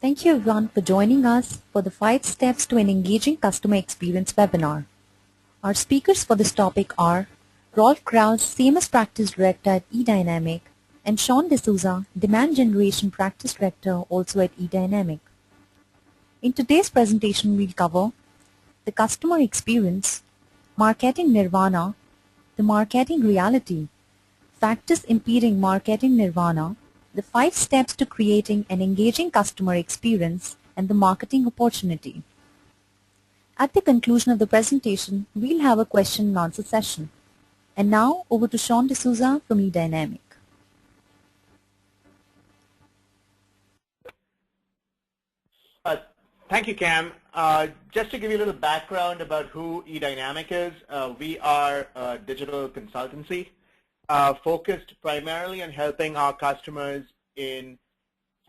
Thank you everyone for joining us for the 5 Steps to an Engaging Customer Experience webinar. Our speakers for this topic are Rolf Krause, CMS Practice Director at eDynamic, and Sean D'Souza, Demand Generation Practice Director also at eDynamic. In today's presentation, we'll cover the customer experience, marketing nirvana, the marketing reality, factors impeding marketing nirvana, the 5 steps to creating an engaging customer experience, and the marketing opportunity. At the conclusion of the presentation, we'll have a question and answer session. And now, over to Sean D'Souza from eDynamic. Thank you, Cam. Just to give you a little background about who eDynamic is, we are a digital consultancy focused primarily on helping our customers in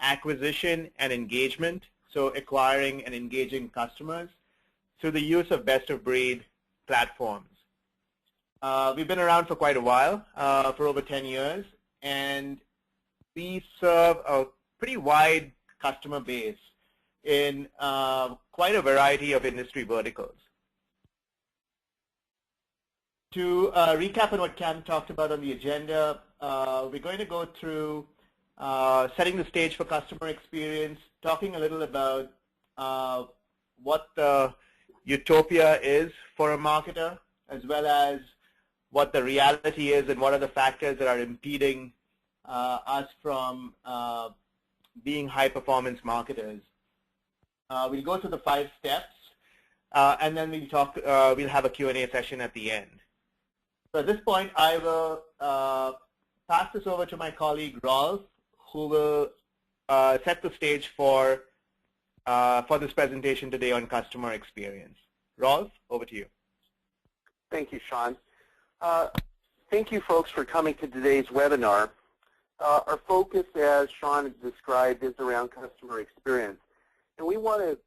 acquisition and engagement, so acquiring and engaging customers through the use of best-of-breed platforms. We've been around for quite a while, for over 10 years, and we serve a pretty wide customer base in quite a variety of industry verticals. To recap on what Cam talked about on the agenda, we're going to go through setting the stage for customer experience, talking a little about what the utopia is for a marketer, as well as what the reality is and what are the factors that are impeding us from being high-performance marketers. We'll go through the 5 steps, and then we'll have a Q&A session at the end. So at this point, I will pass this over to my colleague Rolf, who will set the stage for this presentation today on customer experience. Rolf, over to you. Thank you, Sean. Thank you, folks, for coming to today's webinar. Our focus, as Sean has described, is around customer experience. And we want to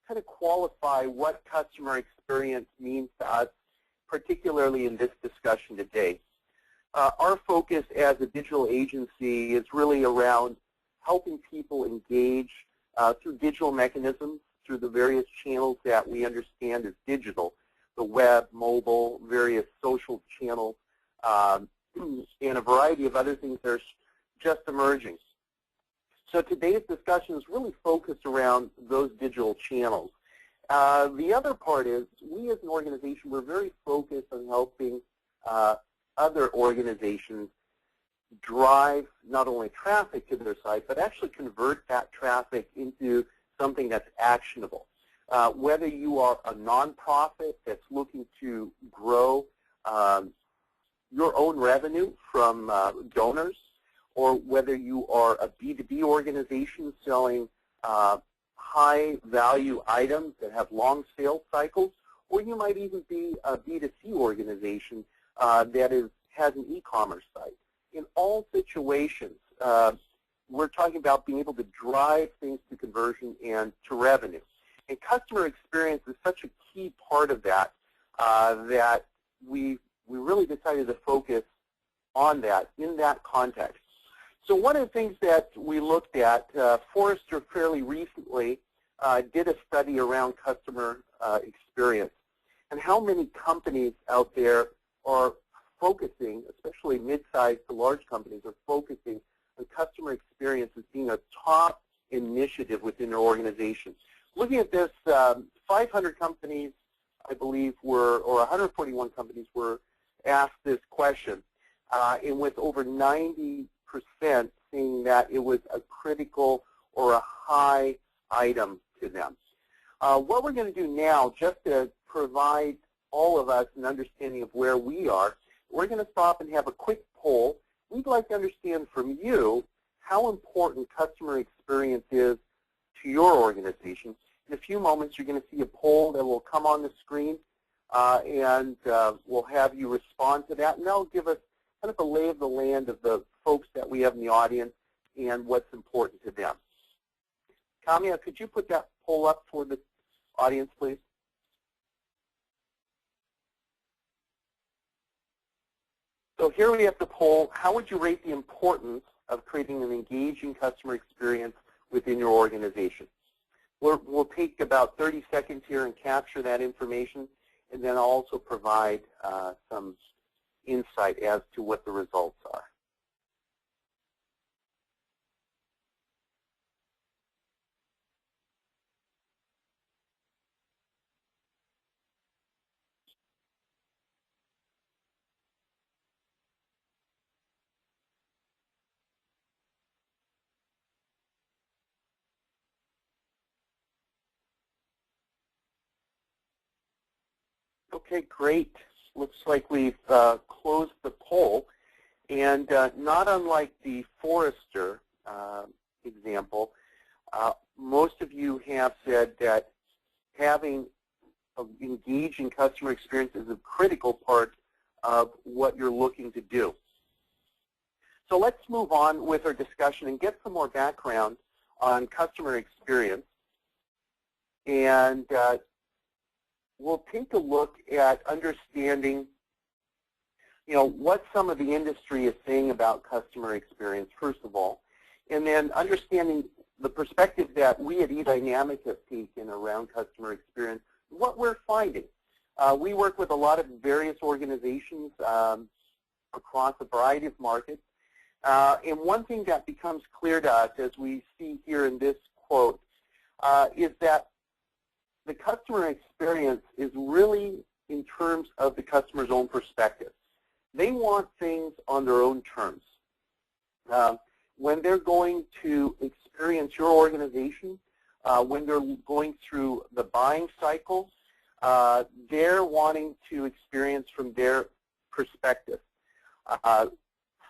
kind of qualify what customer experience means to us, particularly in this discussion today. Our focus as a digital agency is really around helping people engage through digital mechanisms, through the various channels that we understand as digital, the web, mobile, various social channels, and a variety of other things that are just emerging. So today's discussion is really focused around those digital channels. The other part is, we as an organization, we're very focused on helping other organizations drive not only traffic to their site, but actually convert that traffic into something that's actionable. Whether you are a nonprofit that's looking to grow your own revenue from donors, or whether you are a B2B organization selling high-value items that have long sales cycles, or you might even be a B2C organization that has an e-commerce site. In all situations, we're talking about being able to drive things to conversion and to revenue. And customer experience is such a key part of that that we really decided to focus on that in that context. So one of the things that we looked at, Forrester fairly recently did a study around customer experience and how many companies out there are focusing, especially mid-sized to large companies, are focusing on customer experience as being a top initiative within their organization. Looking at this, 500 companies, I believe, or 141 companies were asked this question, and with over 90% saying that it was a critical or a high item to them. What we're going to do now, just to provide all of us an understanding of where we are, we're going to stop and have a quick poll. We'd like to understand from you how important customer experience is to your organization. In a few moments, you're going to see a poll that will come on the screen, and we'll have you respond to that, and that'll give us kind of a lay of the land of the folks that we have in the audience and what's important to them. Kamia, could you put that poll up for the audience, please? So here we have the poll. How would you rate the importance of creating an engaging customer experience within your organization. We'll take about 30 seconds here and capture that information, and then I'll also provide some insight as to what the results are. Okay, great. Looks like we've closed the poll. And not unlike the Forrester example, most of you have said that having an engaging customer experience is a critical part of what you're looking to do. So let's move on with our discussion and get some more background on customer experience. And we'll take a look at understanding, what some of the industry is saying about customer experience, first of all, and then understanding the perspective that we at eDynamic have taken around customer experience, what we're finding. We work with a lot of various organizations across a variety of markets, and one thing that becomes clear to us, as we see here in this quote, is that the customer experience is really in terms of the customer's own perspective. They want things on their own terms. When they're going to experience your organization, when they're going through the buying cycle, they're wanting to experience from their perspective.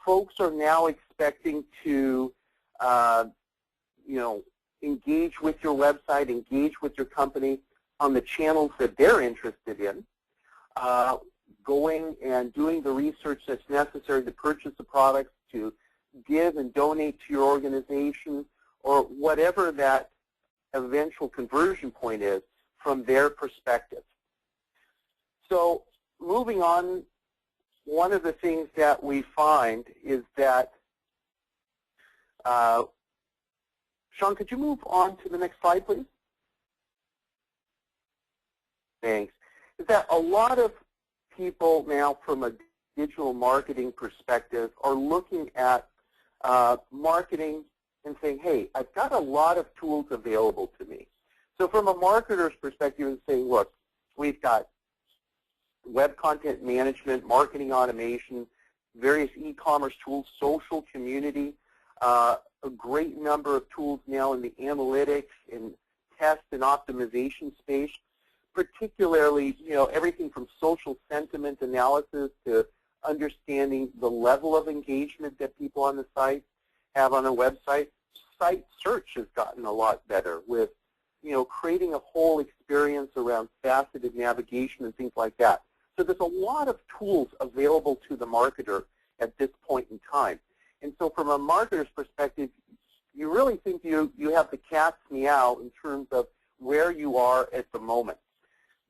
Folks are now expecting to, engage with your website, engage with your company on the channels that they're interested in, going and doing the research that's necessary to purchase the products, to give and donate to your organization, or whatever that eventual conversion point is from their perspective. So moving on, one of the things that we find is that Sean, could you move on to the next slide, please? Thanks. Is that a lot of people now from a digital marketing perspective are looking at marketing and saying, hey, I've got a lot of tools available to me. So from a marketer's perspective, and saying, look, we've got web content management, marketing automation, various e-commerce tools, social community, a great number of tools now in the analytics and test and optimization space, particularly, everything from social sentiment analysis to understanding the level of engagement that people on the site have on a website. Site search has gotten a lot better with, creating a whole experience around faceted navigation and things like that. So there's a lot of tools available to the marketer at this point in time. And so from a marketer's perspective, you really think you have the cat's meow in terms of where you are at the moment.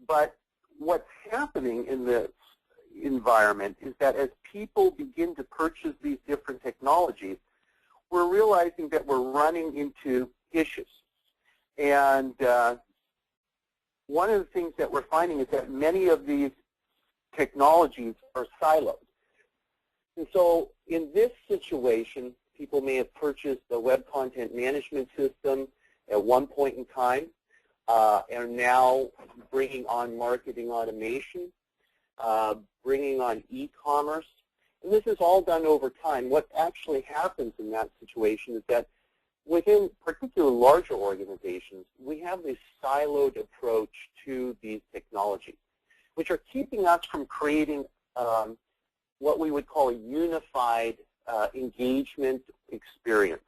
But what's happening in this environment is that as people begin to purchase these different technologies, we're realizing that we're running into issues. And one of the things that we're finding is that many of these technologies are siloed. And so in this situation, people may have purchased a web content management system at one point in time, and are now bringing on marketing automation, bringing on e-commerce. And this is all done over time. What actually happens in that situation is that within particularly larger organizations, we have this siloed approach to these technologies, which are keeping us from creating what we would call a unified engagement experience,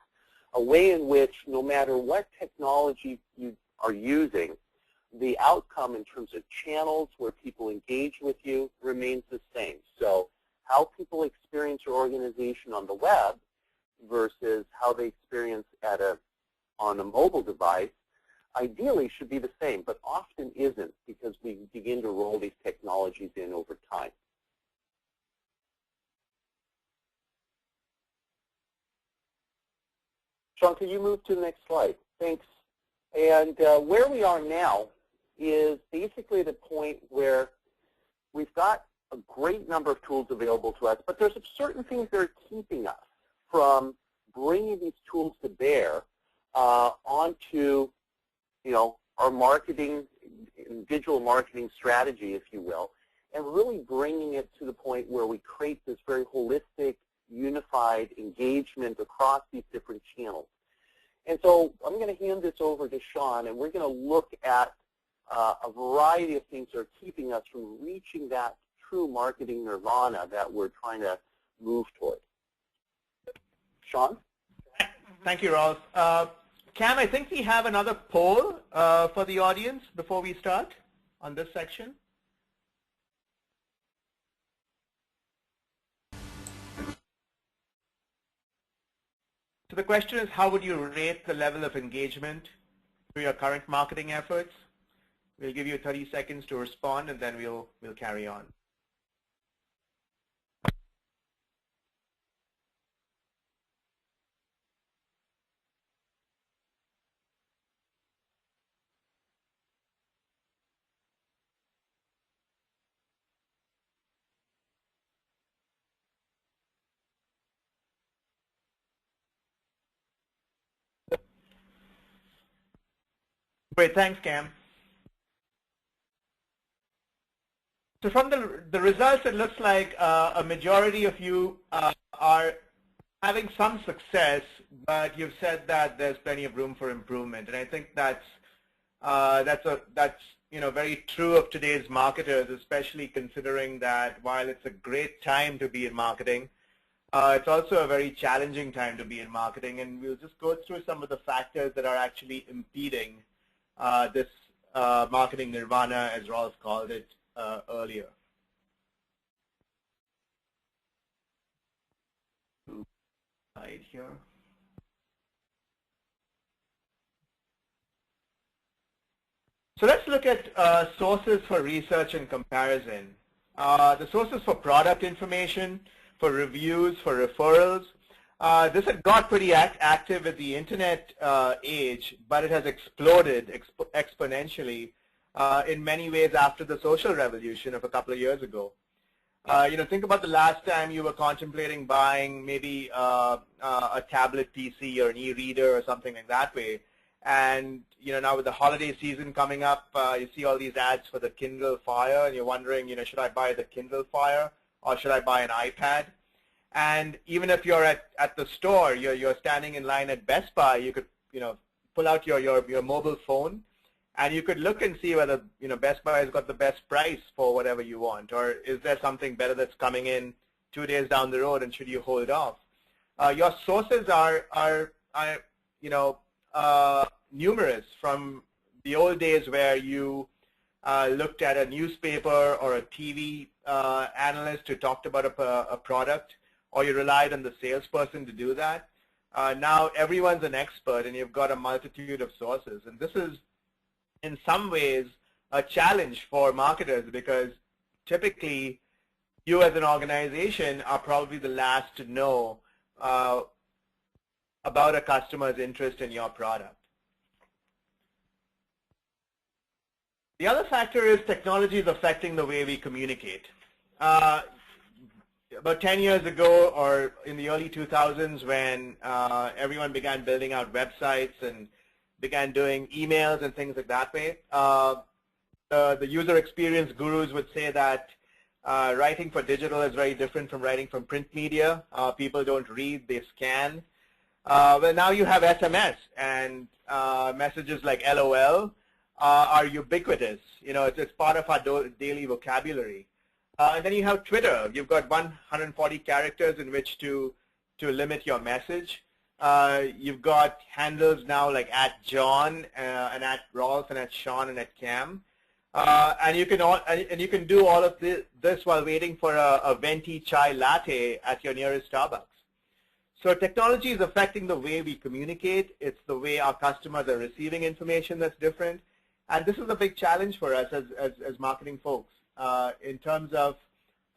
a way in which no matter what technology you are using, the outcome in terms of channels where people engage with you remains the same. So how people experience your organization on the web versus how they experience on a mobile device ideally should be the same, but often isn't because we begin to roll these technologies in over time. Sean, can you move to the next slide? Thanks. And where we are now is basically the point where we've got a great number of tools available to us, but there's certain things that are keeping us from bringing these tools to bear onto, our marketing, digital marketing strategy, if you will, and really bringing it to the point where we create this very holistic, unified engagement across these different channels. And so I'm going to hand this over to Sean, and we're going to look at a variety of things that are keeping us from reaching that true marketing nirvana that we're trying to move toward. Sean? Thank you, Rolf. Cam, I think we have another poll for the audience before we start on this section. So the question is, how would you rate the level of engagement through your current marketing efforts? We'll give you 30 seconds to respond, and then we'll carry on. Great, thanks, Cam. So from the results, it looks like a majority of you are having some success, but you've said that there's plenty of room for improvement, and I think that's very true of today's marketers, especially considering that while it's a great time to be in marketing, it's also a very challenging time to be in marketing, and we'll just go through some of the factors that are actually impeding this marketing nirvana, as Rolf called it earlier. Slide here. So let's look at sources for research and comparison. The sources for product information, for reviews, for referrals. This had got pretty active with the internet age, but it has exploded exponentially in many ways after the social revolution of a couple of years ago. Think about the last time you were contemplating buying maybe a tablet PC or an e-reader or something like that way. And now with the holiday season coming up, you see all these ads for the Kindle Fire, and you're wondering, should I buy the Kindle Fire or should I buy an iPad? And even if you're at the store, you're standing in line at Best Buy, you could pull out your mobile phone, and you could look and see whether Best Buy has got the best price for whatever you want, or is there something better that's coming in 2 days down the road, and should you hold off? Your sources are numerous, from the old days where you looked at a newspaper or a TV analyst who talked about a product, or you relied on the salesperson to do that. Now everyone's an expert, and you've got a multitude of sources. And this is, in some ways, a challenge for marketers, because typically you as an organization are probably the last to know about a customer's interest in your product. The other factor is technology is affecting the way we communicate. About 10 years ago, or in the early 2000s, when everyone began building out websites and began doing emails and things like that way, the user experience gurus would say that writing for digital is very different from writing from print media. People don't read, they scan. Well, now you have SMS, and messages like LOL are ubiquitous. It's part of our daily vocabulary. And then you have Twitter. You've got 140 characters in which to limit your message. You've got handles now like @John and @Rolf and @Sean and @Cam. And you can do all of this while waiting for a venti chai latte at your nearest Starbucks. So technology is affecting the way we communicate. It's the way our customers are receiving information that's different. And this is a big challenge for us as marketing folks in terms of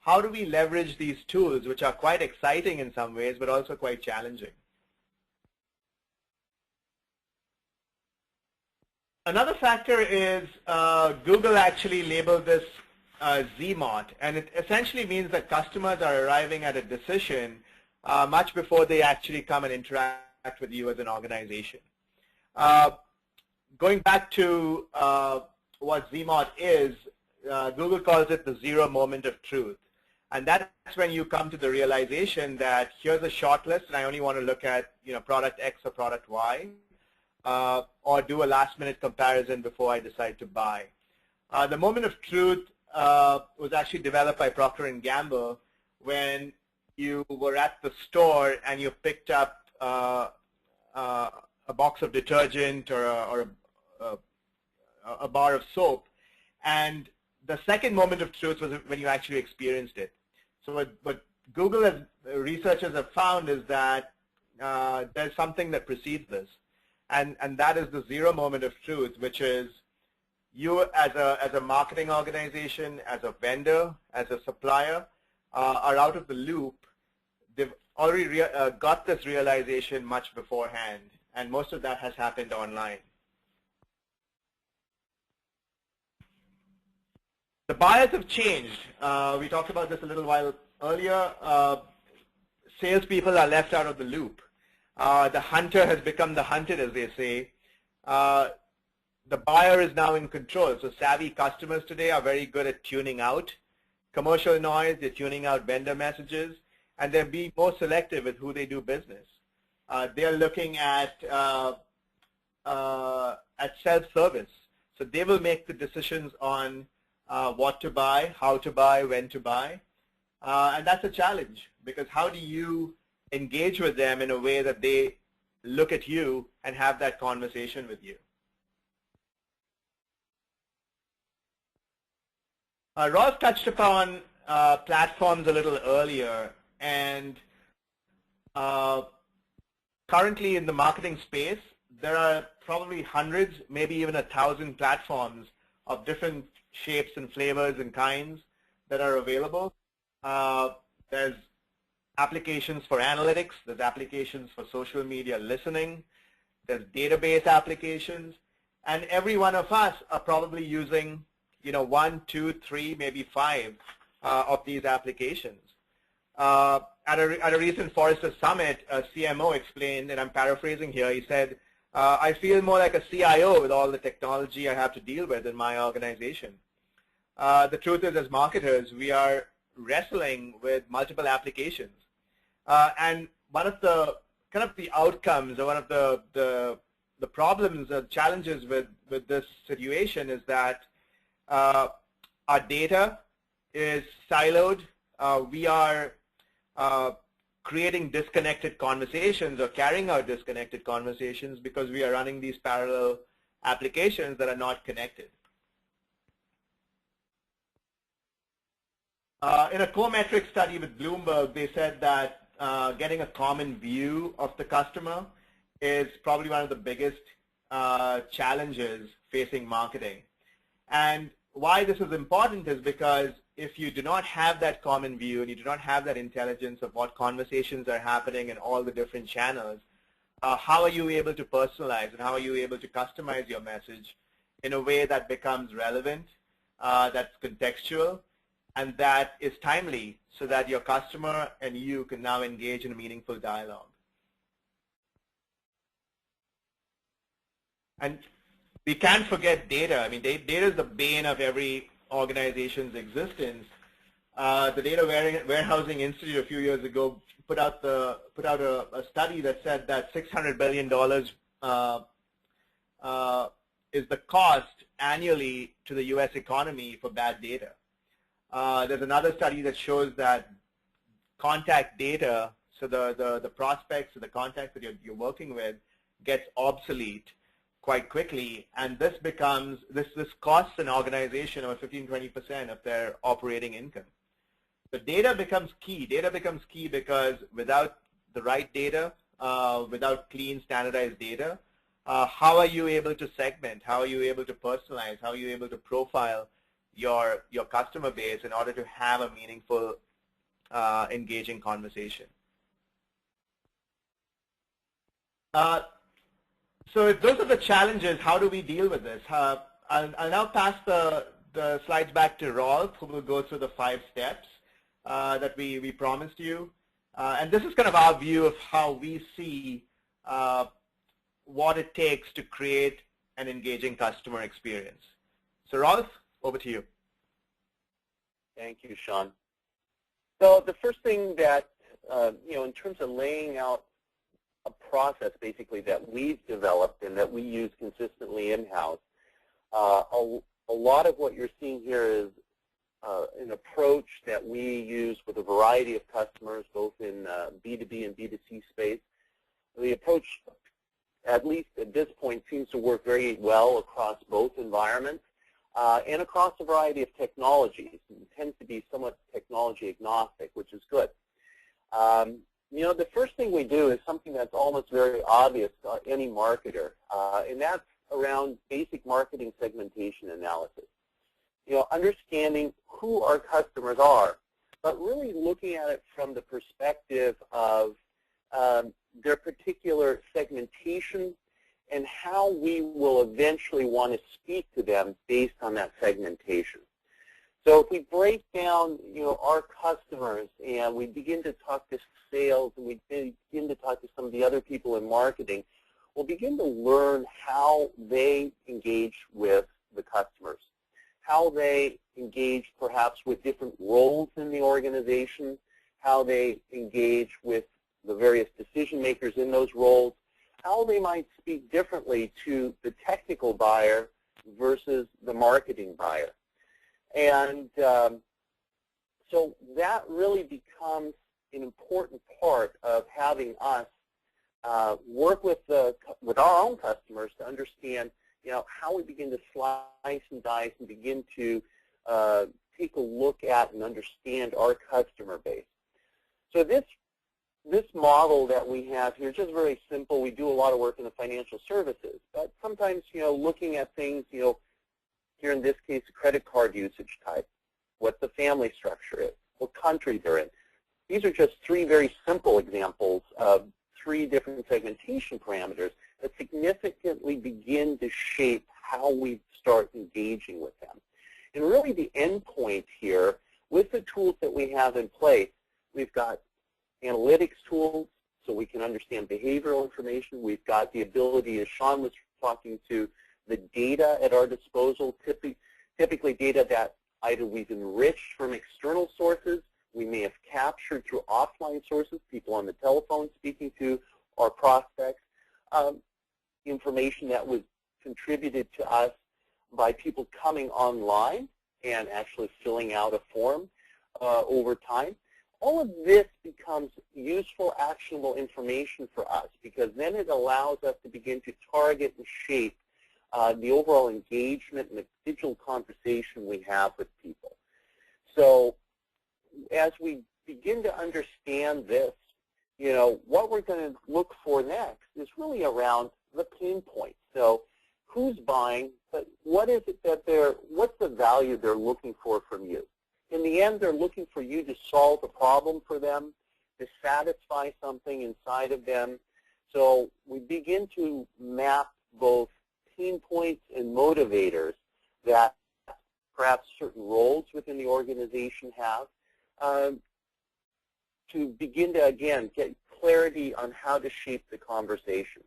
how do we leverage these tools, which are quite exciting in some ways, but also quite challenging. Another factor is Google actually labeled this ZMOT, and it essentially means that customers are arriving at a decision much before they actually come and interact with you as an organization. Going back to what ZMOT is, Google calls it the zero moment of truth. And that's when you come to the realization that here's a short list and I only want to look at product X or product Y, or do a last-minute comparison before I decide to buy. The moment of truth was actually developed by Procter & Gamble when you were at the store and you picked up a box of detergent or a bar of soap, and the second moment of truth was when you actually experienced it. So what Google researchers have found is that there's something that precedes this, and that is the zero moment of truth, which is you as a marketing organization, as a vendor, as a supplier, are out of the loop. They've already got this realization much beforehand, and most of that has happened online. The buyers have changed. We talked about this a little while earlier. Salespeople are left out of the loop. The hunter has become the hunted, as they say. The buyer is now in control. So savvy customers today are very good at tuning out commercial noise. They're tuning out vendor messages, and they're being more selective with who they do business. They're looking at self-service. So they will make the decisions on what to buy, how to buy, when to buy. And that's a challenge, because how do you engage with them in a way that they look at you and have that conversation with you? Rolf touched upon platforms a little earlier, and currently in the marketing space, there are probably hundreds, maybe even 1,000 platforms of different shapes and flavors and kinds that are available. There's applications for analytics, there's applications for social media listening, there's database applications, and every one of us are probably using 1, 2, 3, maybe 5 of these applications. At a recent Forrester Summit, a CMO explained, and I'm paraphrasing here, he said, I feel more like a CIO with all the technology I have to deal with in my organization. The truth is, as marketers, we are wrestling with multiple applications. And one of the outcomes, or one of the problems or challenges with this situation is that our data is siloed. We are creating disconnected conversations or carrying out disconnected conversations because we are running these parallel applications that are not connected. In a Cometric study with Bloomberg, they said that getting a common view of the customer is probably one of the biggest challenges facing marketing. And why this is important is because if you do not have that common view and you do not have that intelligence of what conversations are happening in all the different channels, how are you able to personalize and how are you able to customize your message in a way that becomes relevant, that's contextual, and that is timely so that your customer and you can now engage in a meaningful dialogue. And we can't forget data. I mean, data is the bane of every organization's existence. The Data Warehousing Institute a few years ago put out a study that said that $600 billion is the cost annually to the U.S. economy for bad data. There's another study that shows that contact data, so the prospects or the contacts that you're working with, gets obsolete quite quickly, and this costs an organization about 15–20% of their operating income. The data becomes key. Data becomes key because without the right data, without clean, standardized data, how are you able to segment? How are you able to personalize? How are you able to profile your customer base in order to have a meaningful, engaging conversation? So if those are the challenges, how do we deal with this? I'll now pass the slides back to Rolf, who will go through the 5 steps that we promised you. And this is kind of our view of how we see what it takes to create an engaging customer experience. So Rolf, over to you. Thank you, Sean. So the first thing that, in terms of laying out a process basically that we've developed and that we use consistently in-house, a lot of what you're seeing here is an approach that we use with a variety of customers, both in B2B and B2C space. The approach, at least at this point, seems to work very well across both environments and across a variety of technologies. It tends to be somewhat technology agnostic, which is good. The first thing we do is something that's almost very obvious to any marketer, and that's around basic marketing segmentation analysis. Understanding who our customers are, but really looking at it from the perspective of their particular segmentation and how we will eventually want to speak to them based on that segmentation. So if we break down, our customers and we begin to talk to sales and we begin to talk to some of the other people in marketing, we'll begin to learn how they engage with the customers, how they engage perhaps with different roles in the organization, how they engage with the various decision makers in those roles, how they might speak differently to the technical buyer versus the marketing buyer. And so that really becomes an important part of having us work with our own customers to understand, how we begin to slice and dice and begin to take a look at and understand our customer base. So this model that we have here is just very simple. We do a lot of work in the financial services, but sometimes, looking at things, here in this case, a credit card usage type, what the family structure is, what country they're in. These are just 3 very simple examples of 3 different segmentation parameters that significantly begin to shape how we start engaging with them. And really the end point here, with the tools that we have in place, we've got analytics tools so we can understand behavioral information. We've got the ability, as Sean was talking to, the data at our disposal, typically data that either we've enriched from external sources, we may have captured through offline sources, people on the telephone speaking to our prospects, information that was contributed to us by people coming online and actually filling out a form over time. All of this becomes useful, actionable information for us because then it allows us to begin to target and shape the overall engagement and the digital conversation we have with people. So as we begin to understand this, what we're going to look for next is really around the pain point. So who's buying, but what is it that what's the value they're looking for from you? In the end, they're looking for you to solve a problem for them, to satisfy something inside of them. So we begin to map both pain points and motivators that perhaps certain roles within the organization have to begin to, again, get clarity on how to shape the conversation.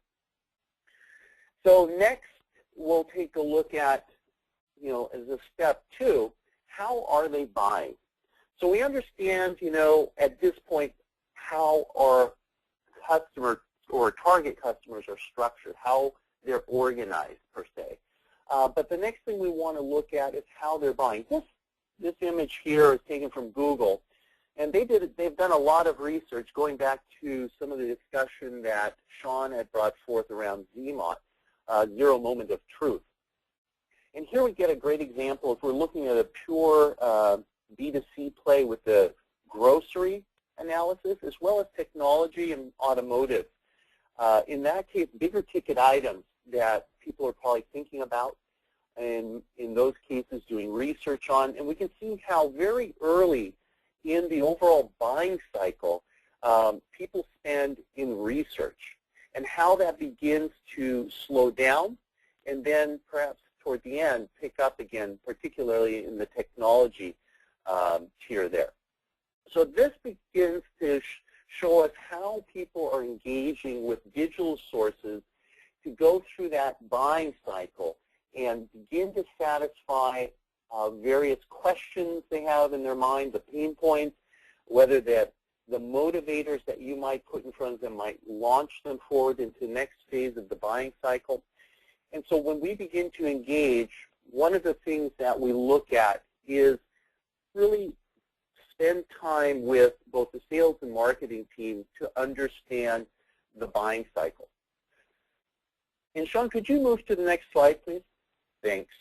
So next, we'll take a look at, as a step 2, how are they buying? So we understand, at this point, how our customer or target customers are structured, how they're organized, per se. But the next thing we want to look at is how they're buying. This image here is taken from Google, and they've done a lot of research going back to some of the discussion that Sean had brought forth around ZMOT, Zero Moment of Truth. And here we get a great example if we're looking at a pure B2C play with the grocery analysis as well as technology and automotive. In that case, bigger ticket items that people are probably thinking about, and in those cases doing research on. And we can see how very early in the overall buying cycle, people spend in research. and how that begins to slow down and then perhaps toward the end pick up again, particularly in the technology tier there. So this begins to show us how people are engaging with digital sources to go through that buying cycle and begin to satisfy various questions they have in their mind, the pain points, whether that the motivators that you might put in front of them might launch them forward into the next phase of the buying cycle. And so when we begin to engage, one of the things that we look at is really spend time with both the sales and marketing team to understand the buying cycle. And Sean, could you move to the next slide, please? Thanks.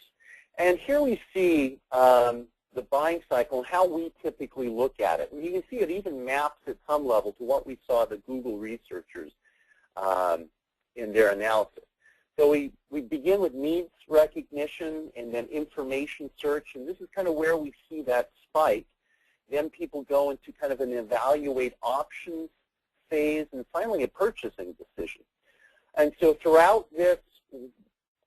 And here we see the buying cycle and how we typically look at it. And you can see it even maps at some level to what we saw the Google researchers in their analysis. So we begin with needs recognition and then information search, and this is kind of where we see that spike. Then people go into kind of an evaluate options phase, and finally a purchasing decision. And so throughout this,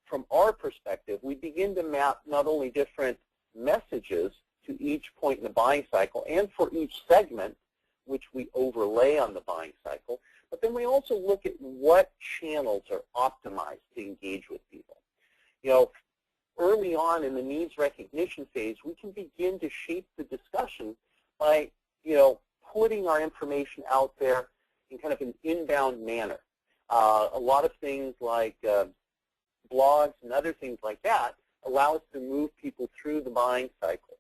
from our perspective, we begin to map not only different messages to each point in the buying cycle and for each segment, which we overlay on the buying cycle, but then we also look at what channels are optimized to engage with people. You know, early on in the needs recognition phase, we can begin to shape the discussion by, you know, putting our information out there in kind of an inbound manner. A lot of things like blogs and other things like that allow us to move people through the buying cycle.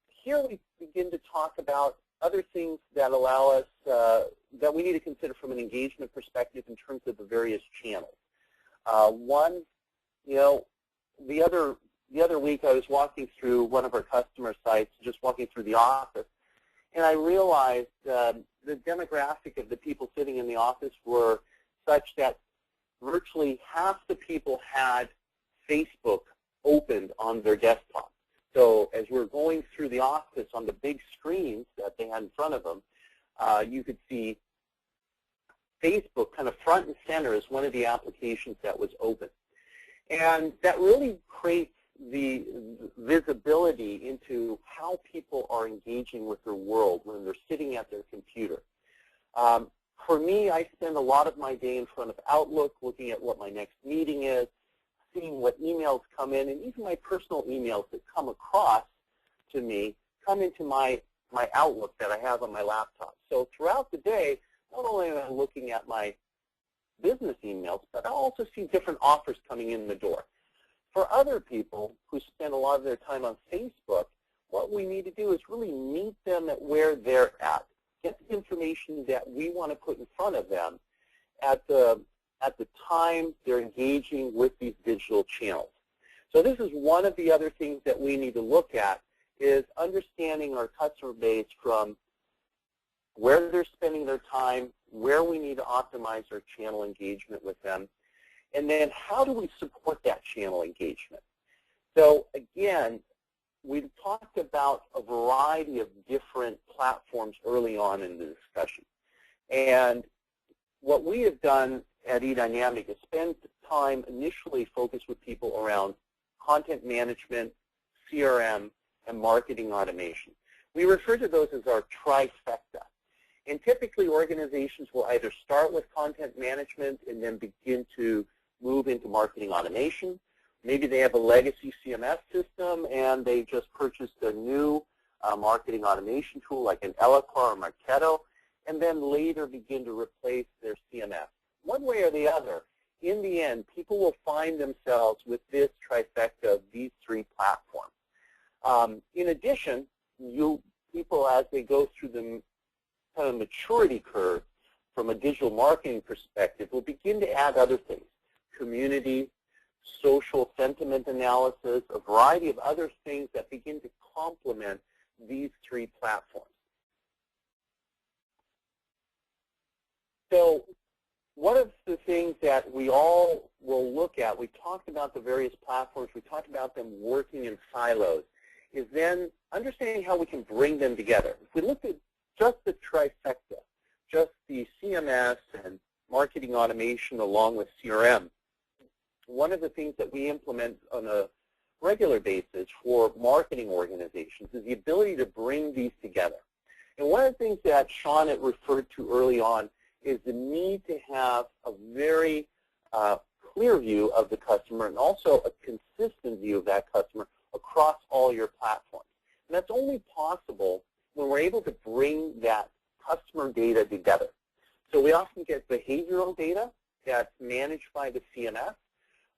Here we begin to talk about other things that allow us, that we need to consider from an engagement perspective in terms of the various channels. One, you know, the other week I was walking through one of our customer sites, just walking through the office, and I realized the demographic of the people sitting in the office were such that virtually half the people had Facebook opened on their desktop. So as we're going through the office on the big screens that they had in front of them, you could see Facebook kind of front and center as one of the applications that was open. And that really creates the visibility into how people are engaging with their world when they're sitting at their computer. For me, I spend a lot of my day in front of Outlook looking at what my next meeting is, seeing what emails come in, and even my personal emails that come across to me come into my Outlook that I have on my laptop. So throughout the day, not only am I looking at my business emails, but I also see different offers coming in the door. For other people who spend a lot of their time on Facebook, what we need to do is really meet them at where they're at. Get the information that we want to put in front of them at the time they're engaging with these digital channels. So this is one of the other things that we need to look at, is understanding our customer base from where they're spending their time, where we need to optimize our channel engagement with them, and then how do we support that channel engagement. So again, we've talked about a variety of different platforms early on in the discussion. And what we have done at eDynamic is spend time initially focused with people around content management, CRM, and marketing automation. We refer to those as our trifecta. And typically organizations will either start with content management and then begin to move into marketing automation. Maybe they have a legacy CMS system and they just purchased a new marketing automation tool like an Eloqua or Marketo, and then later begin to replace their CMS. One way or the other, in the end, people will find themselves with this trifecta of these three platforms. In addition, people, as they go through the kind of maturity curve from a digital marketing perspective, will begin to add other things: community, social sentiment analysis, a variety of other things that begin to complement these three platforms. So one of the things that we all will look at, we talked about the various platforms, we talked about them working in silos, is then understanding how we can bring them together. If we look at just the trifecta, just the CMS and marketing automation along with CRM, one of the things that we implement on a regular basis for marketing organizations is the ability to bring these together. And one of the things that Sean had referred to early on is the need to have a very clear view of the customer and also a consistent view of that customer across all your platforms. And that's only possible when we're able to bring that customer data together. So we often get behavioral data that's managed by the CMS,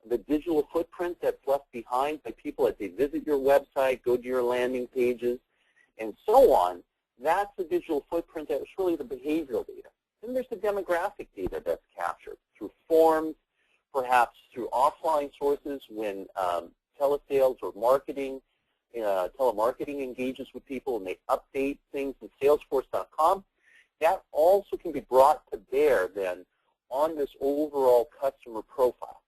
the digital footprint that's left behind by people as they visit your website, go to your landing pages, and so on. That's the digital footprint that's really the behavioral data. Then there's the demographic data that's captured through forms, perhaps through offline sources when telesales or marketing, telemarketing engages with people and they update things in Salesforce.com. That also can be brought to bear then on this overall customer profile.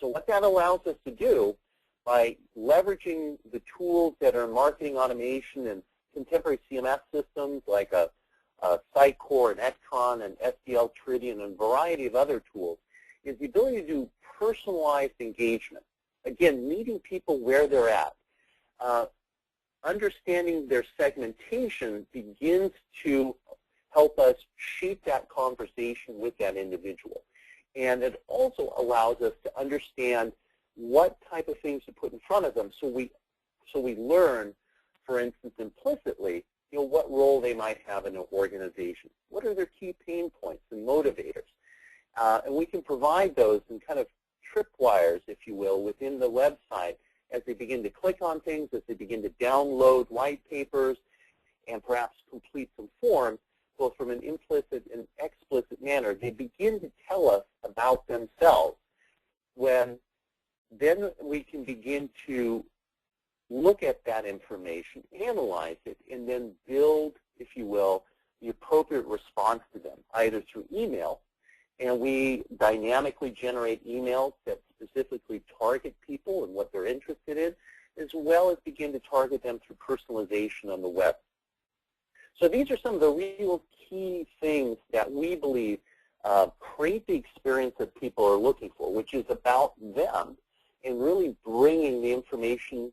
So what that allows us to do by leveraging the tools that are in marketing automation and contemporary CMS systems like a Sitecore and Ectron and SDL Tridian and a variety of other tools is the ability to do personalized engagement. Again, meeting people where they're at. Understanding their segmentation begins to help us shape that conversation with that individual. And it also allows us to understand what type of things to put in front of them so we learn, for instance, implicitly, what role they might have in an organization. What are their key pain points and motivators? And we can provide those in kind of tripwires, if you will, within the website as they begin to click on things, as they begin to download white papers, and perhaps complete some forms, both from an implicit and explicit manner. They begin to tell us about themselves. When then we can begin to look at that information, analyze it, and then build, if you will, the appropriate response to them, either through email, and we dynamically generate emails that specifically target people and what they're interested in, as well as begin to target them through personalization on the web. So these are some of the real key things that we believe create the experience that people are looking for, which is about them and really bringing the information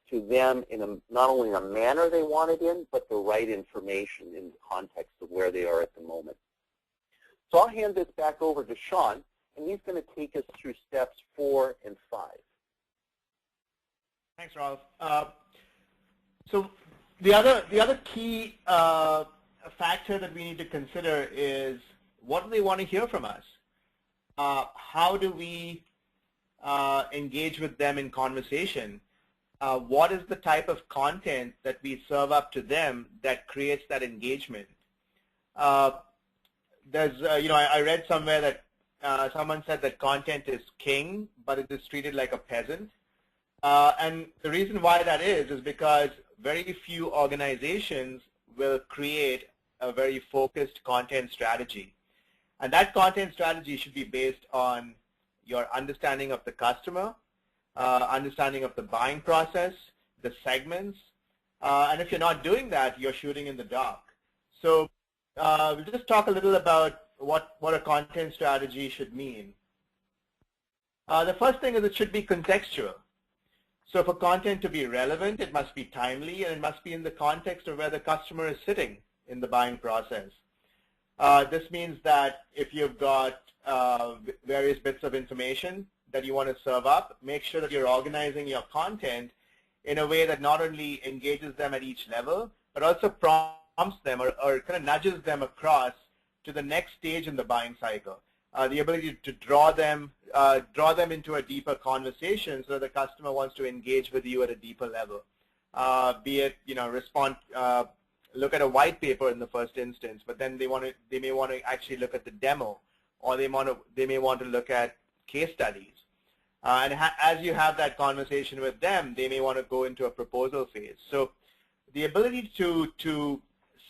to them in not only in a manner they want it in, but the right information in the context of where they are at the moment. So I'll hand this back over to Sean, and he's going to take us through steps 4 and 5. Thanks, Rolf. So the other key factor that we need to consider is what do they want to hear from us? How do we engage with them in conversation? What is the type of content that we serve up to them that creates that engagement? There's, I read somewhere that someone said that content is king, but it is treated like a peasant. And the reason why that is because very few organizations will create a very focused content strategy. And that content strategy should be based on your understanding of the customer, understanding of the buying process, the segments, and if you're not doing that, you're shooting in the dark. So we'll just talk a little about what a content strategy should mean. The first thing is it should be contextual. So for content to be relevant, it must be timely, and it must be in the context of where the customer is sitting in the buying process. This means that if you've got various bits of information that you want to serve up, make sure that you're organizing your content in a way that not only engages them at each level, but also prompts them or kind of nudges them across to the next stage in the buying cycle. The ability to draw them into a deeper conversation so the customer wants to engage with you at a deeper level. Be it, look at a white paper in the first instance, but then they may want to actually look at the demo, or they may want to look at case studies. And as you have that conversation with them, they may want to go into a proposal phase. So the ability to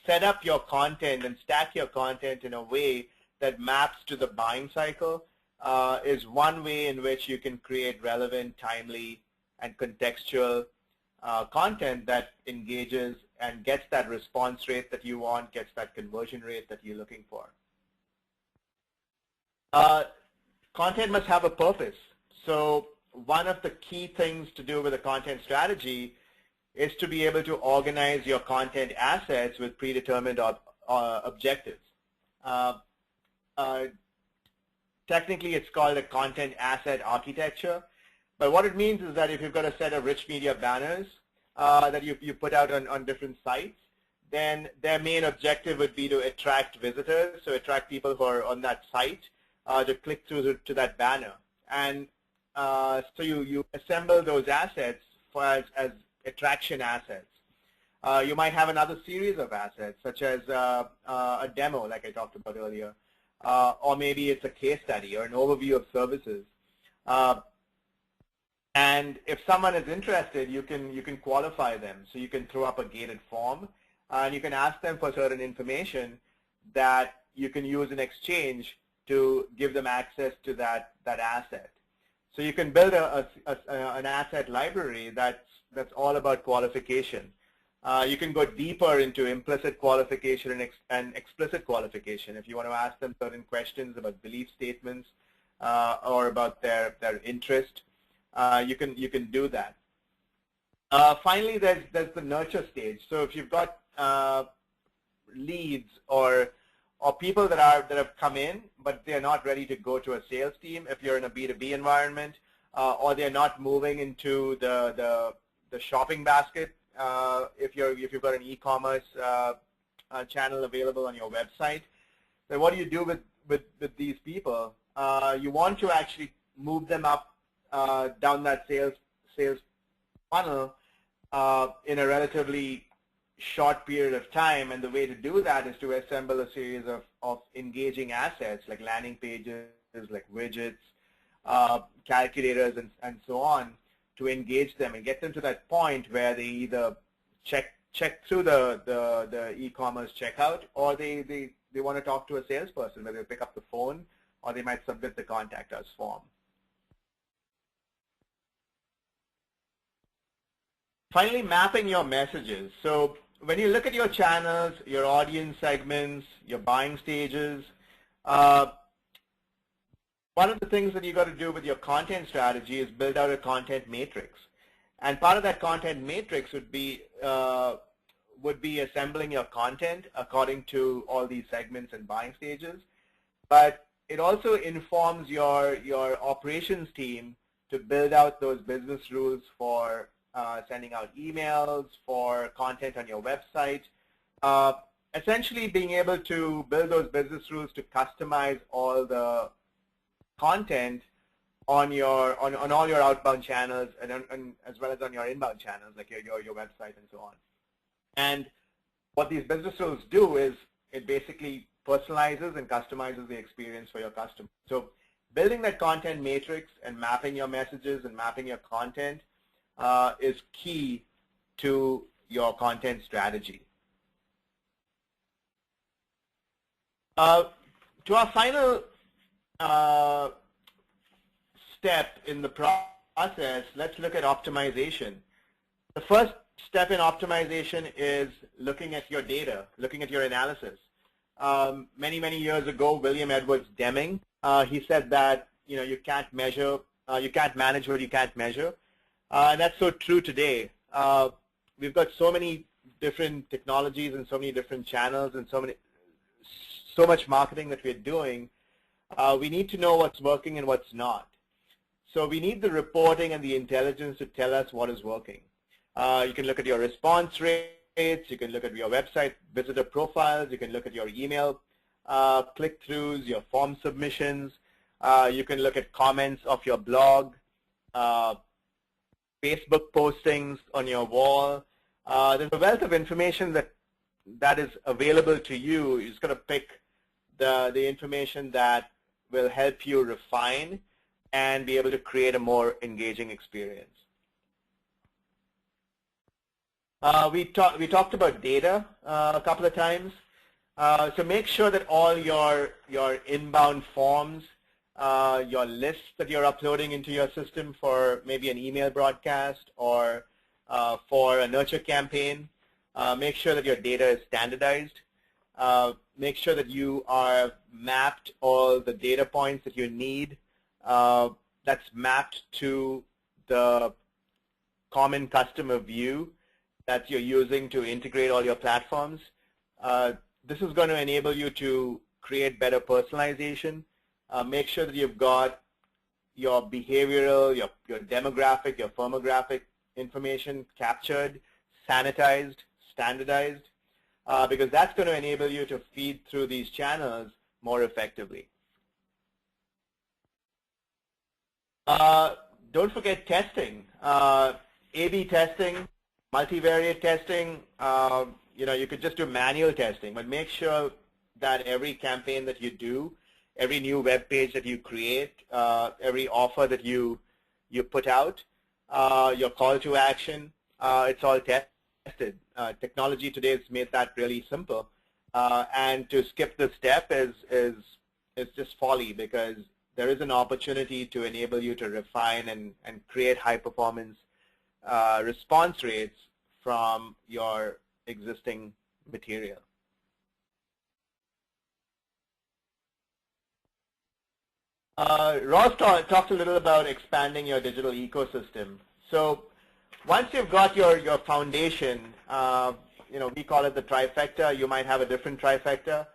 set up your content and stack your content in a way that maps to the buying cycle is one way in which you can create relevant, timely, and contextual content that engages and gets that response rate that you want, gets that conversion rate that you're looking for. Uh, Content must have a purpose. So one of the key things to do with a content strategy is to be able to organize your content assets with predetermined objectives. Uh, uh, Technically, it's called a content asset architecture. But what it means is that if you've got a set of rich media banners that you put out on different sites, then their main objective would be to attract visitors, so attract people who are on that site to click through to that banner. And so you assemble those assets as attraction assets. You might have another series of assets, such as a demo, like I talked about earlier, or maybe it's a case study or an overview of services. And if someone is interested, you can qualify them. So you can throw up a gated form, and you can ask them for certain information that you can use in exchange to give them access to that asset. So you can build an asset library that's all about qualification. You can go deeper into implicit qualification and explicit qualification. If you want to ask them certain questions about belief statements or about their interest, you can do that. Finally, there's the nurture stage. So if you've got leads or people that have come in, but they're not ready to go to a sales team, if you're in a B2B environment, or they're not moving into the shopping basket, if you've got an e-commerce channel available on your website, then what do you do with these people? You want to actually move them up down that sales funnel in a relatively short period of time, and the way to do that is to assemble a series of engaging assets like landing pages, like widgets, calculators, and so on, to engage them and get them to that point where they either check through the e-commerce checkout, or they want to talk to a salesperson, whether they pick up the phone or they might submit the contact us form. Finally, mapping your messages. So when you look at your channels, your audience segments, your buying stages, one of the things that you got to do with your content strategy is build out a content matrix. And part of that content matrix would be assembling your content according to all these segments and buying stages. But it also informs your operations team to build out those business rules for sending out emails, for content on your website. Essentially being able to build those business rules to customize all the content on all your outbound channels, and as well as on your inbound channels, like your website and so on. And what these business rules do is it basically personalizes and customizes the experience for your customer. So building that content matrix and mapping your messages and mapping your content is key to your content strategy. To our final step in the process, let's look at optimization. The first step in optimization is looking at your data, looking at your analysis. Many years ago, William Edwards Deming, he said that you can't measure, you can't manage what you can't measure, and that's so true today. We've got so many different technologies and so many different channels and so much marketing that we're doing. We need to know what's working and what's not. So we need the reporting and the intelligence to tell us what is working. You can look at your response rates, you can look at your website visitor profiles, you can look at your email click-throughs, your form submissions, you can look at comments of your blog, Facebook postings on your wall. There's a wealth of information that is available to you. You're just going to pick the information that will help you refine and be able to create a more engaging experience. We talked about data a couple of times. So make sure that all your inbound forms, your lists that you're uploading into your system for maybe an email broadcast or for a nurture campaign, make sure that your data is standardized. Make sure that you are mapped all the data points that you need. That's mapped to the common customer view that you're using to integrate all your platforms. This is going to enable you to create better personalization. Make sure that you've got your behavioral, your demographic, your firmographic information captured, sanitized, standardized, because that's going to enable you to feed through these channels more effectively. Don't forget testing. A/B testing, multivariate testing. You could just do manual testing, but make sure that every campaign that you do, every new web page that you create, every offer that you put out, your call to action, it's all tested. Technology today has made that really simple, and to skip this step is just folly, because there is an opportunity to enable you to refine and create high performance response rates from your existing material. Ross talked a little about expanding your digital ecosystem. So once you've got your foundation, we call it the trifecta. You might have a different trifecta.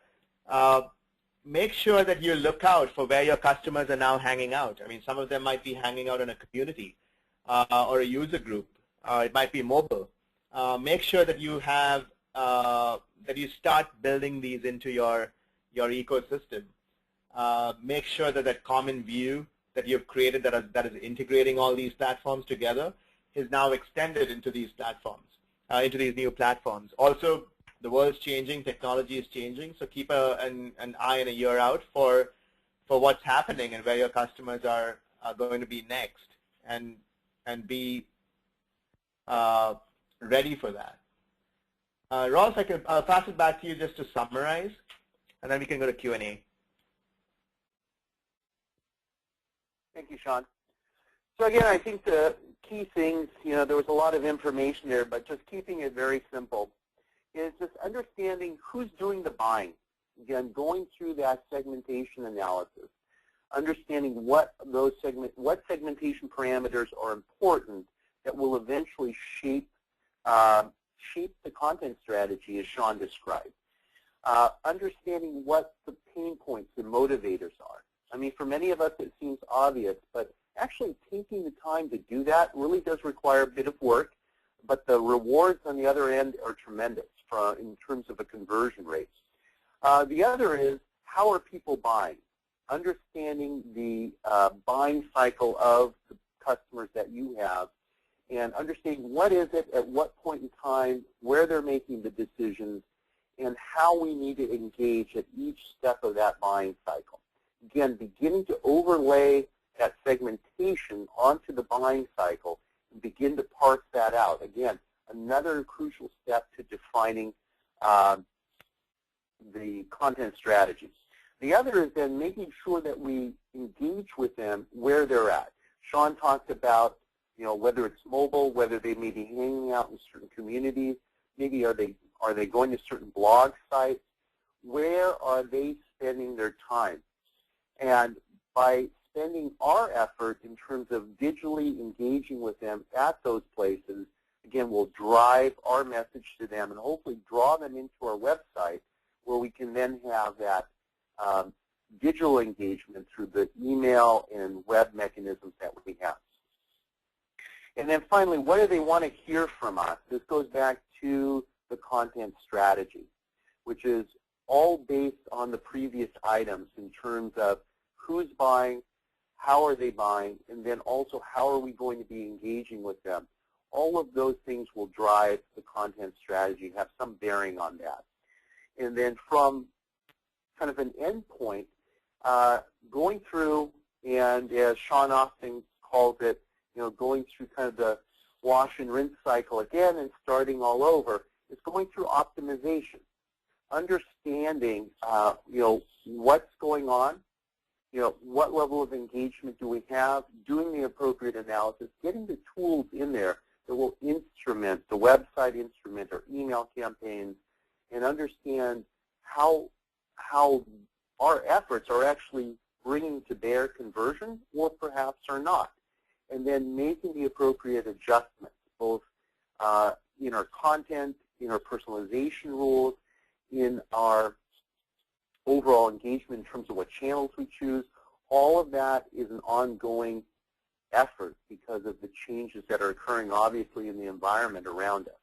Make sure that you look out for where your customers are now hanging out. I mean, some of them might be hanging out in a community or a user group. It might be mobile. Make sure that you have that you start building these into your ecosystem. Make sure that that common view that you've created that is integrating all these platforms together is now extended into these platforms, into these new platforms. Also, the world's changing, technology is changing, so keep an eye and a ear out for what's happening and where your customers are going to be next, and be ready for that. Ross, I'll pass it back to you just to summarize, and then we can go to Q&A. Thank you, Sean. So again, I think the key things, there was a lot of information there, but just keeping it very simple is just understanding who's doing the buying. Again, going through that segmentation analysis, understanding what segmentation parameters are important that will eventually shape the content strategy as Sean described. Understanding what the pain points and motivators are. I mean, for many of us it seems obvious, but actually taking the time to do that really does require a bit of work, but the rewards on the other end are tremendous in terms of a conversion rate. The other is, how are people buying? Understanding the buying cycle of the customers that you have, and understanding what is it, at what point in time, where they're making the decisions, and how we need to engage at each step of that buying cycle. Again, beginning to overlay that segmentation onto the buying cycle and begin to parse that out. Again, another crucial step to defining the content strategy. The other is then making sure that we engage with them where they're at. Sean talked about, whether it's mobile, whether they may be hanging out in certain communities, maybe are they going to certain blog sites, where are they spending their time? And by spending our effort in terms of digitally engaging with them at those places, again, we'll drive our message to them and hopefully draw them into our website, where we can then have that digital engagement through the email and web mechanisms that we have. And then finally, what do they want to hear from us? This goes back to the content strategy, which is all based on the previous items in terms of who's buying, how are they buying, and then also how are we going to be engaging with them. All of those things will drive the content strategy, have some bearing on that. And then from kind of an endpoint, going through, and as Sean often calls it, going through kind of the wash and rinse cycle again and starting all over, is going through optimization. Understanding, what's going on, what level of engagement do we have, doing the appropriate analysis, getting the tools in there that will instrument, the website instrument or email campaigns, and understand how our efforts are actually bringing to bear conversion, or perhaps are not, and then making the appropriate adjustments, both in our content, in our personalization rules, in our overall engagement in terms of what channels we choose. All of that is an ongoing effort because of the changes that are occurring, obviously, in the environment around us.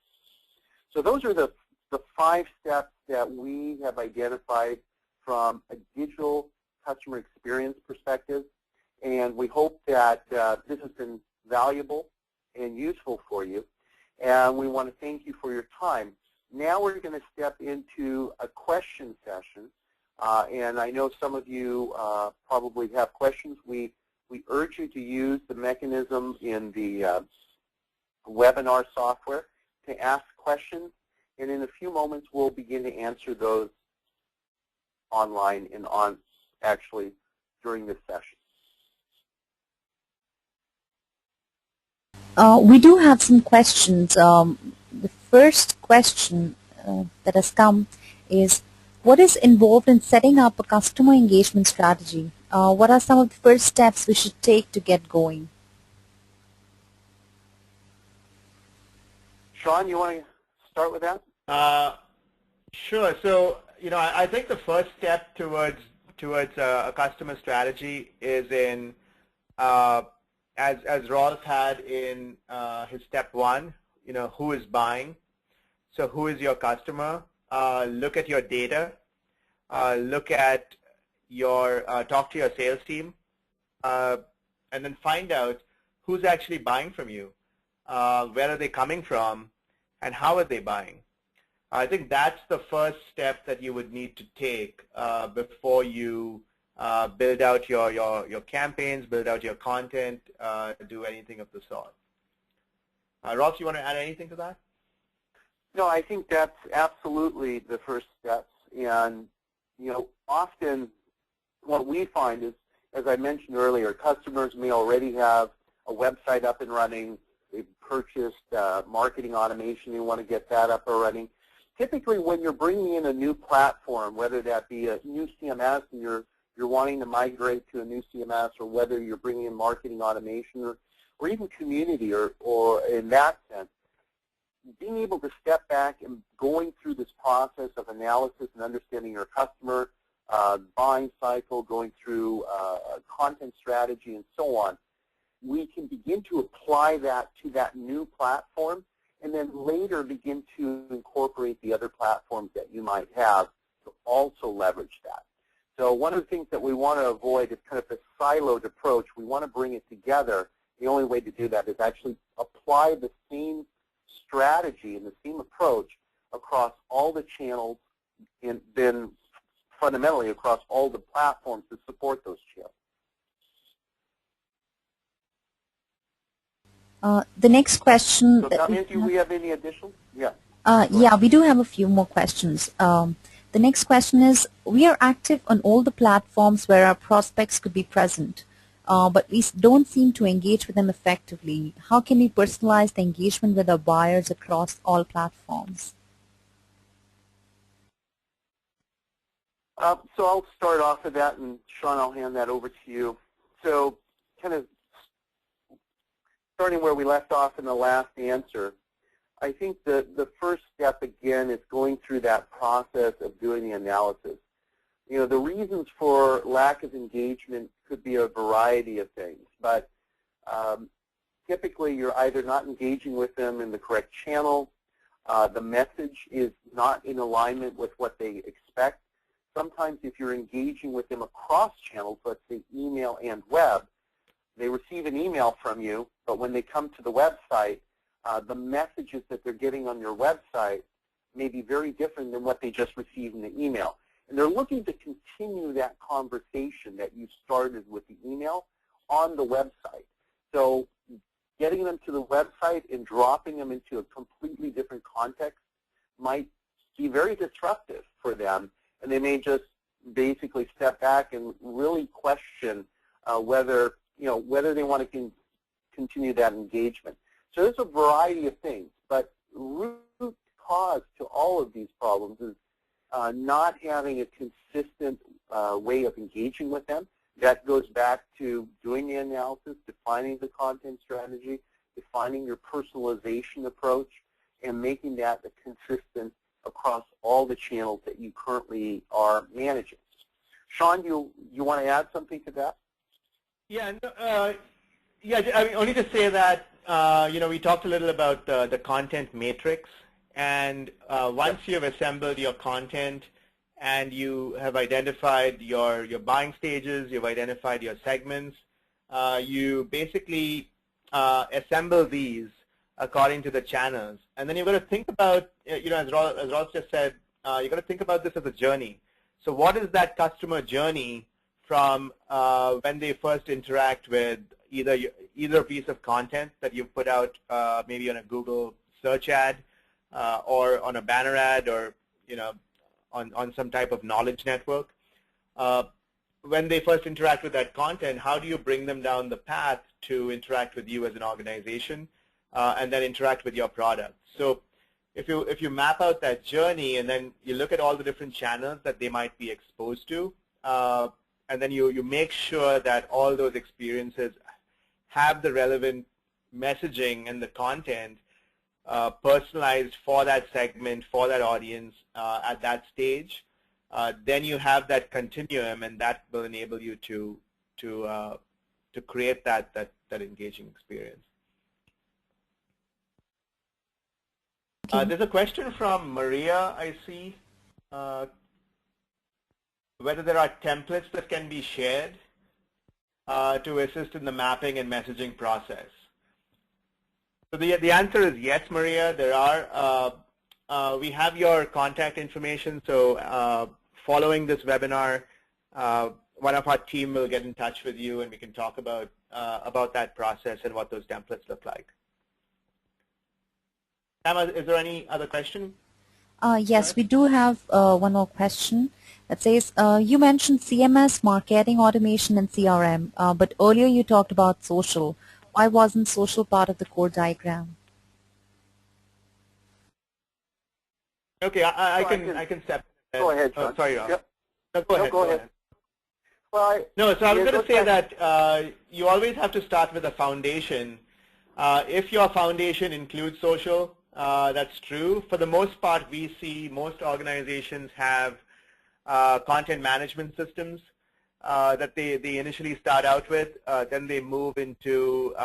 So those are the 5 steps that we have identified from a digital customer experience perspective, and we hope that this has been valuable and useful for you, and we want to thank you for your time. Now we're going to step into a question session, and I know some of you probably have questions. We urge you to use the mechanism in the webinar software to ask questions, and in a few moments we'll begin to answer those online and actually during this session. We do have some questions. The first question that has come is, what is involved in setting up a customer engagement strategy? What are some of the first steps we should take to get going? Sean, you want to start with that? Sure. So, I think the first step towards a customer strategy is in, as Rolf had in his step 1, who is buying. So who is your customer? Look at your data. Look at talk to your sales team, and then find out who's actually buying from you, where are they coming from, and how are they buying. I think that's the first step that you would need to take before you build out your campaigns, build out your content, do anything of the sort. Ross, you want to add anything to that? No, I think that's absolutely the first steps. And, often what we find is, as I mentioned earlier, customers may already have a website up and running. They've purchased marketing automation. They want to get that up and running. Typically, when you're bringing in a new platform, whether that be a new CMS and you're wanting to migrate to a new CMS, or whether you're bringing in marketing automation, or even community, or in that sense, being able to step back and going through this process of analysis and understanding your customer, buying cycle, going through content strategy, and so on, we can begin to apply that to that new platform, and then later begin to incorporate the other platforms that you might have to also leverage that. So one of the things that we want to avoid is kind of a siloed approach. We want to bring it together. The only way to do that is actually apply the same strategy and the same approach across all the channels, and then fundamentally across all the platforms to support those channels. The next question. So, Namic, do we have any additional? Yeah. Yeah, we do have a few more questions. The next question is, we are active on all the platforms where our prospects could be present, but we don't seem to engage with them effectively. How can we personalize the engagement with our buyers across all platforms? So I'll start off with that, and Sean, I'll hand that over to you. So kind of starting where we left off in the last answer, I think the first step, again, is going through that process of doing the analysis. The reasons for lack of engagement could be a variety of things, but typically you're either not engaging with them in the correct channel, the message is not in alignment with what they expect. Sometimes if you're engaging with them across channels, let's say email and web, they receive an email from you, but when they come to the website, the messages that they're getting on your website may be very different than what they just received in the email. And they're looking to continue that conversation that you started with the email on the website. So getting them to the website and dropping them into a completely different context might be very disruptive for them, and they may just basically step back and really question whether they want to continue that engagement. So there's a variety of things, but root cause to all of these problems is not having a consistent way of engaging with them. That goes back to doing the analysis, defining the content strategy, defining your personalization approach, and making that consistent across all the channels that you currently are managing. Sean, you want to add something to that? Yeah, I mean, only to say that we talked a little about the content matrix, and once you've assembled your content and you have identified your buying stages, you've identified your segments, you basically assemble these according to the channels. And then you've got to think about, as Rolf just said, you've got to think about this as a journey. So what is that customer journey from when they first interact with either a piece of content that you've put out, maybe on a Google search ad, or on a banner ad, or on some type of knowledge network. When they first interact with that content, how do you bring them down the path to interact with you as an organization, and then interact with your product? So if you map out that journey and then you look at all the different channels that they might be exposed to, and then you make sure that all those experiences have the relevant messaging and the content personalized for that segment, for that audience at that stage, then you have that continuum, and that will enable you to create that engaging experience. There's a question from Maria, I see, whether there are templates that can be shared to assist in the mapping and messaging process. So the answer is yes, Maria. There are. We have your contact information, so following this webinar, one of our team will get in touch with you, and we can talk about that process and what those templates look like. Emma, is there any other question? Yes, we do have one more question that says, you mentioned CMS, marketing automation, and CRM, but earlier you talked about social. Why wasn't social part of the core diagram? Okay, I can step in. Go ahead, Sean. Sorry, Rob. Yep. No, go ahead. Well, so I was going to say that you always have to start with a foundation. If your foundation includes social, that's true. For the most part, we see most organizations have content management systems that they initially start out with. Then they move into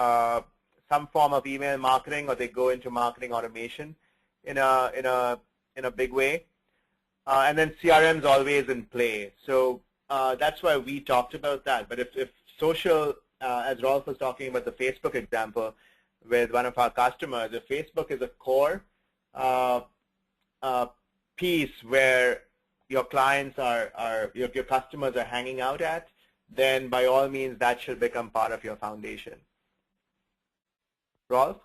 some form of email marketing, or they go into marketing automation in a big way. And then CRM is always in play. So that's why we talked about that. But if social, as Rolf was talking about the Facebook example with one of our customers, if Facebook is a core piece where your clients your customers are hanging out at, then by all means that should become part of your foundation. Rolf?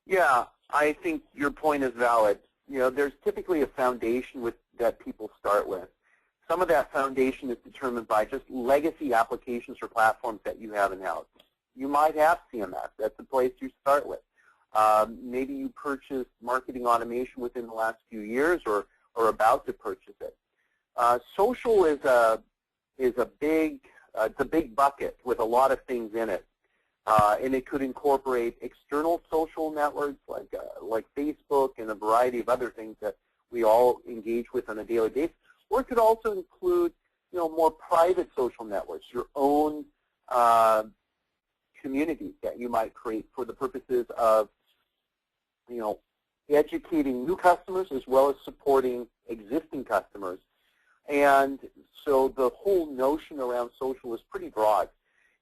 Yeah, I think your point is valid. There's typically a foundation that people start with. Some of that foundation is determined by just legacy applications or platforms that you have in-house. You might have CMS. That's the place you start with. Maybe you purchased marketing automation within the last few years, or about to purchase it. Social is a big bucket with a lot of things in it, and it could incorporate external social networks like Facebook and a variety of other things that we all engage with on a daily basis. Or it could also include more private social networks, your own communities that you might create for the purposes of educating new customers as well as supporting existing customers. And so the whole notion around social is pretty broad.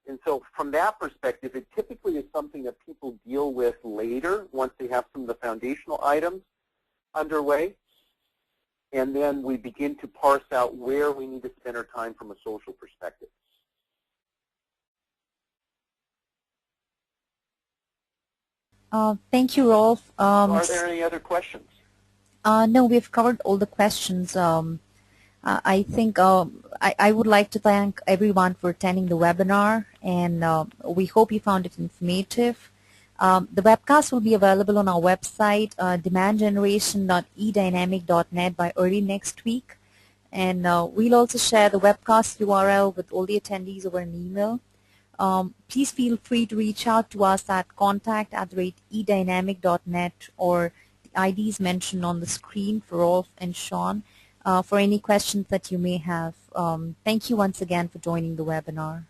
And so from that perspective, it typically is something that people deal with later once they have some of the foundational items underway. And then we begin to parse out where we need to spend our time from a social perspective. Thank you, Rolf. Are there any other questions? No, we've covered all the questions. I think I would like to thank everyone for attending the webinar, and we hope you found it informative. The webcast will be available on our website, demandgeneration.edynamic.net by early next week. And we'll also share the webcast URL with all the attendees over an email. Please feel free to reach out to us at contact@edynamic.net or the IDs mentioned on the screen for Rolf and Sean for any questions that you may have. Thank you once again for joining the webinar.